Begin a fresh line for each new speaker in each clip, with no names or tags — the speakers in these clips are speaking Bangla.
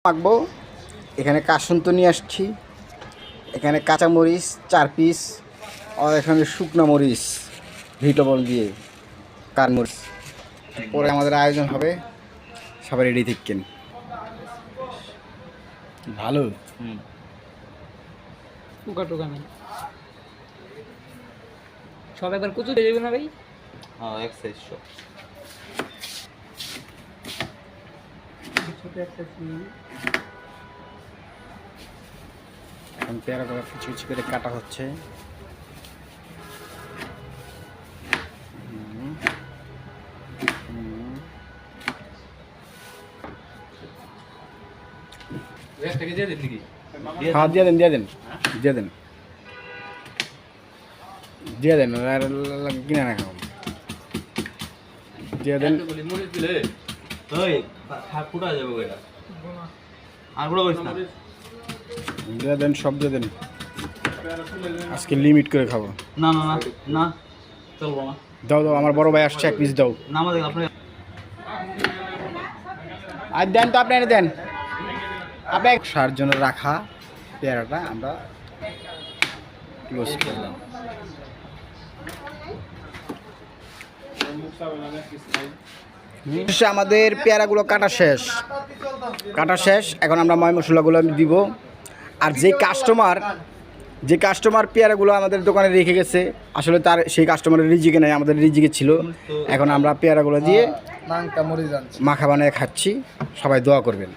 মাখবো। এখানে কাসুন্ত নিয়ে আসছি, এখানে কাঁচামরিচ 4 পিস, আর এখানে শুকনো মরিচ ভিটাবল দিয়ে কারমরিচ। পরে আমাদের আয়োজন হবে, সবাই রেডি থাকেন। ভালো
টুকা টুকা নেই সব একবার কুচু দিয়ে দেবে না ভাই?
হ্যাঁ এক সাইজ সব।
এখন পেয়ারাগুলো কিছু কিছু করে কাটা হচ্ছে। হ্যাঁ দিয়ে দেন দিয়ে দেন দিয়ে দেন দিয়ে দেন, আর কিনে না খাও, দিয়ে দেন।
ওই ফুটা যাবে ওইটা আর গুলো করিস না।
দিয়ে দেন, সব দিয়ে দেন, আজকে লিমিট করে খাবো।
না না না না চলবো না।
দাও দাও, আমার বড় ভাই আসছে, 1 পিস দাও।
না আমাদের আপনি
আর দেন তো, আপনি এনে দেন। আপনার 60 জনের রাখা পেয়ারাটা আমরা ক্লোজ করলাম। আমাদের পেয়ারাগুলো কাটা শেষ, এখন আমরা ময় মশলাগুলো দিব। আর যে কাস্টমার পেয়ারাগুলো আমাদের দোকানে রেখে গেছে, আসলে তার সেই কাস্টমারের রিজিকে নেই, আমাদের রিজিকে ছিল। এখন আমরা পেয়ারাগুলো দিয়ে মাখা বানিয়ে খাচ্ছি, সবাই দোয়া করবেন।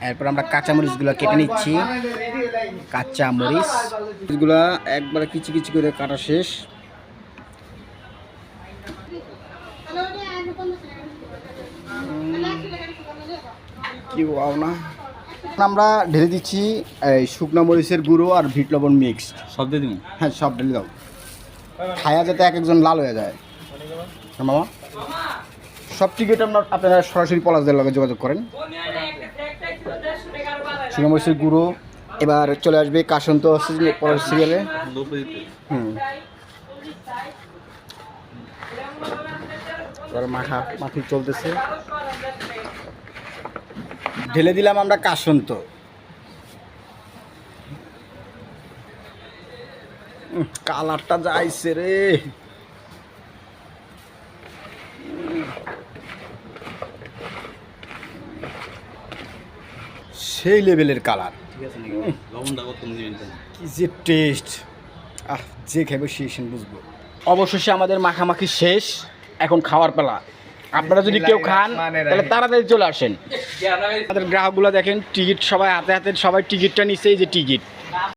এরপর আমরা কাঁচামরিচগুলো কেটে নিচ্ছি, কাঁচামরিচগুলো একবারে কিচি কিচি করে কাটা শেষ। কি বাও না, আমরা ঢেলে দিচ্ছি এই শুকনো মরিচের গুঁড়ো আর ভিট লবণ মিক্সড।
সব দিয়ে দিব।
হ্যাঁ সব ঢেলে দাও, খায়া যাতে এক একজন লাল হয়ে যায়। মামা সব টিকিট আপনারা সরাসরি পলাশদের লগে যোগাযোগ করেন। শুকনো মরিচের গুঁড়ো, এবার চলে আসবে কাসন্ত পরের সিরিয়ালে। এবার মাখি চলতেছে, ঢেলে দিলাম আমরা কাসন্ত। কালারটা যাইছে রে, সেই লেভেলের কালার।
ঠিক আছে নাকি লবণটা কত দিবেন?
কি যে টেস্ট, যে খাবে সে বুঝবো। অবশেষে আমাদের মাখামাখি শেষ, এখন খাওয়ার পালা। আপনারা যদি কেউ খান তাহলে তাড়াতাড়ি চলে আসেন। আমাদের গ্রাহকগুলো দেখেন, টিকিট সবাই হাতে হাতে, সবাই টিকিটটা নিচ্ছে, এই যে টিকিট।